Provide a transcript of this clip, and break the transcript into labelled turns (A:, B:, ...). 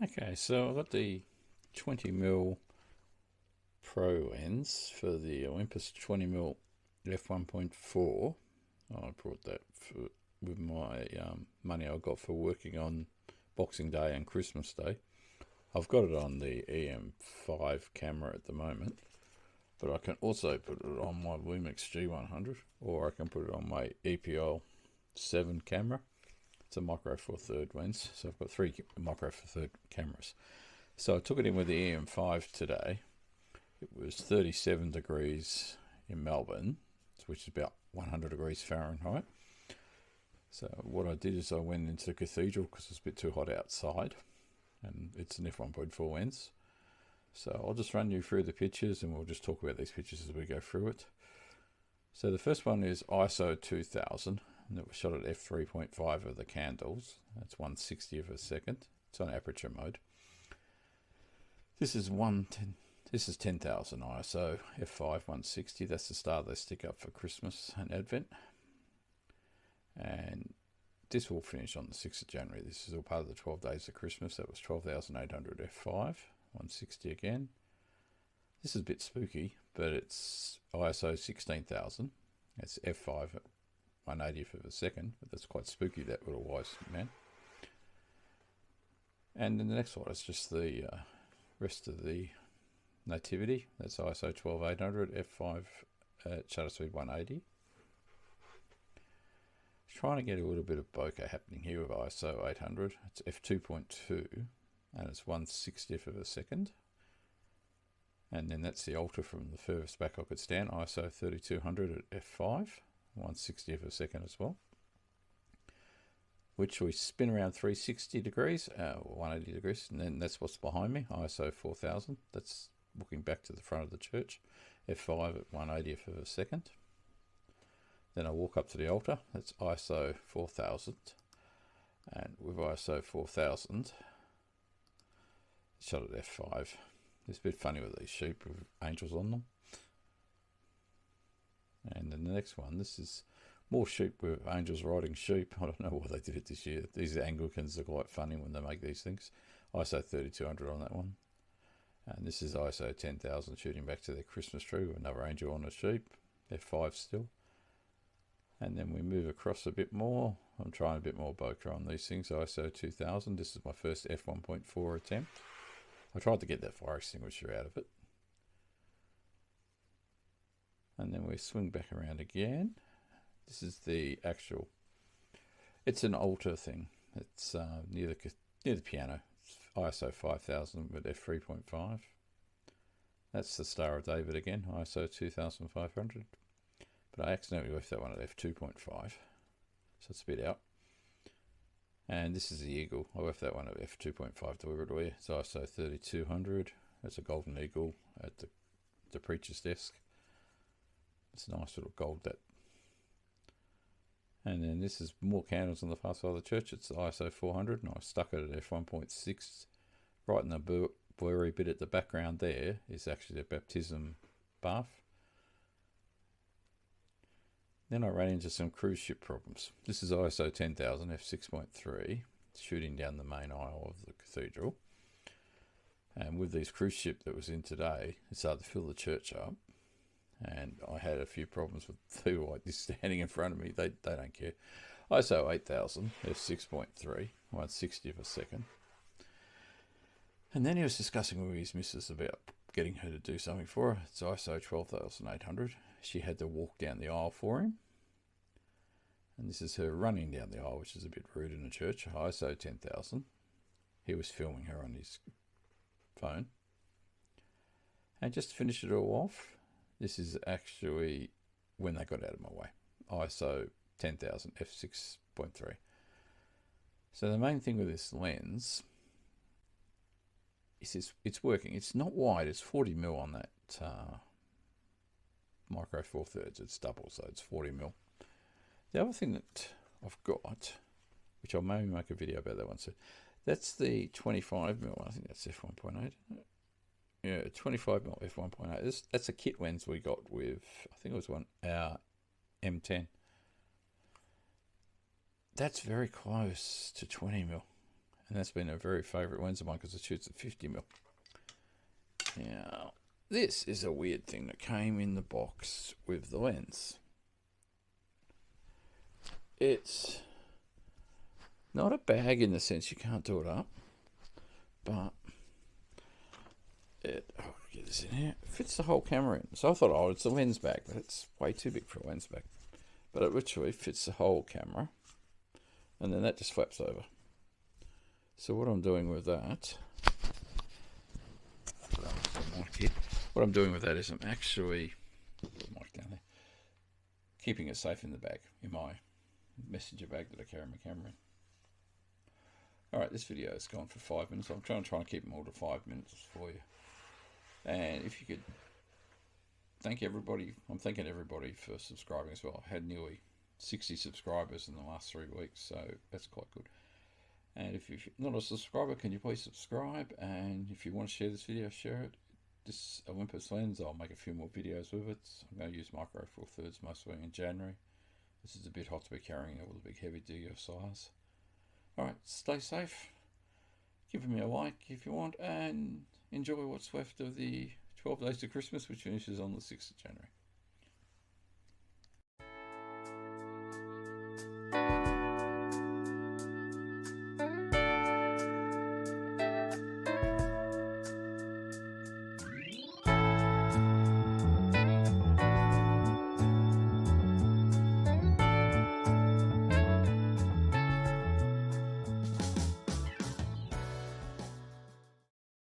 A: Okay, so I've got the 20mm Pro lens for the Olympus 20mm f1.4. I brought that with my money I got for working on Boxing Day and Christmas Day. I've got it on the EM5 camera at the moment, but I can also put it on my Lumix G100, or I can put it on my EPL 7 camera. It's a micro four third lens, so I've got three micro four third cameras. So I took it in with the EM5 today. It was 37 degrees in Melbourne, which is about 100 degrees Fahrenheit. So what I did is I went into the Cathedral because it's a bit too hot outside, and it's an f1.4 lens. So I'll just run you through the pictures and we'll just talk about these pictures as we go through it. So the first one is ISO 2000. And it was shot at f3.5 of the candles. That's 1/60th of a second. It's on aperture mode. This is 10,000 ISO f5 160. That's the star they stick up for Christmas and Advent. And this will finish on the 6th of January. This is all part of the 12 days of Christmas. That was 12,800 f5 160 again. This is a bit spooky, but it's ISO 16,000. It's f5 at 1/80th of a second, but that's quite spooky, that little wise man. And then the next one is just the rest of the nativity. That's ISO 12800 f5 at shutter speed 180. Trying to get a little bit of bokeh happening here with ISO 800. It's f2.2 and it's 1/60th of a second. And then that's the altar from the furthest back I could stand, ISO 3200 at f5. 1/60th of a second as well, which we spin around 360 degrees, 180 degrees, and then that's what's behind me, ISO 4000. That's looking back to the front of the church, f5 at 1/80th of a second. Then I walk up to the altar, that's ISO 4000, and with ISO 4000, shot at f5. It's a bit funny with these sheep with angels on them. And then the next one, this is more sheep with angels riding sheep. I don't know why they did it this year. These Anglicans are quite funny when they make these things. ISO 3200 on that one. And this is ISO 10,000 shooting back to their Christmas tree with another angel on a sheep. f5 still. And then we move across a bit more. I'm trying a bit more bokeh on these things. ISO 2000. This is my first f1.4 attempt. I tried to get that fire extinguisher out of it. And then we swing back around again. This is the actual, it's an altar thing. It's near the piano. It's ISO 5000 with f3.5. That's the Star of David again, ISO 2500. But I accidentally left that one at f2.5, so it's a bit out. And this is the eagle. I left that one at f2.5 deliberately. It's ISO 3200. That's a golden eagle at the preacher's desk. It's a nice little gold that. And then this is more candles on the far side of the church. It's the ISO 400, and I stuck it at f1.6. Right in the blurry bit at the background there is actually the baptism bath. Then I ran into some cruise ship problems. This is ISO 10,000 f6.3, shooting down the main aisle of the cathedral. And with these cruise ship that was in today, it started to fill the church up. And I had a few problems with two like this standing in front of me. They don't care. ISO 8000 f6.3, 1/60th of a second. And then he was discussing with his missus about getting her to do something for her. It's ISO 12,800. She had to walk down the aisle for him. And this is her running down the aisle, which is a bit rude in a church. ISO 10,000. He was filming her on his phone. And just to finish it all off, this is actually when they got out of my way. ISO 10,000 f6.3. So the main thing with this lens is it's working. It's not wide. It's 40mm on that micro four thirds. It's double, so it's 40mm. The other thing that I've got, which I'll maybe make a video about that one soon, that's the 25mm. I think that's f1.8. Yeah, 25mm f1.8. That's a kit lens we got with, I think it was our M10. That's very close to 20mm. And that's been a very favourite lens of mine because it shoots at 50mm. Now, this is a weird thing that came in the box with the lens. It's not a bag in the sense you can't do it up, but I'll get this in here. It fits the whole camera in. So I thought, oh, it's a lens bag, but it's way too big for a lens bag. But it literally fits the whole camera, and then that just flaps over. So what I'm doing with that, what I'm doing with that is I'm actually keeping it safe in the bag, in my messenger bag that I carry my camera in. Alright, this video has gone for 5 minutes. I'm trying to keep them all to 5 minutes for you. And if you could thank everybody, I'm thanking everybody for subscribing as well. I had nearly 60 subscribers in the last 3 weeks, so that's quite good. And if you're not a subscriber, can you please subscribe? And if you want to share this video, share it. This Olympus lens, I'll make a few more videos with it. I'm going to use micro four thirds mostly in January. This is a bit hot to be carrying it with a big heavy DSLRs. Alright, stay safe. Give me a like if you want, and enjoy what's left of the 12 days to Christmas, which finishes on the 6th of January.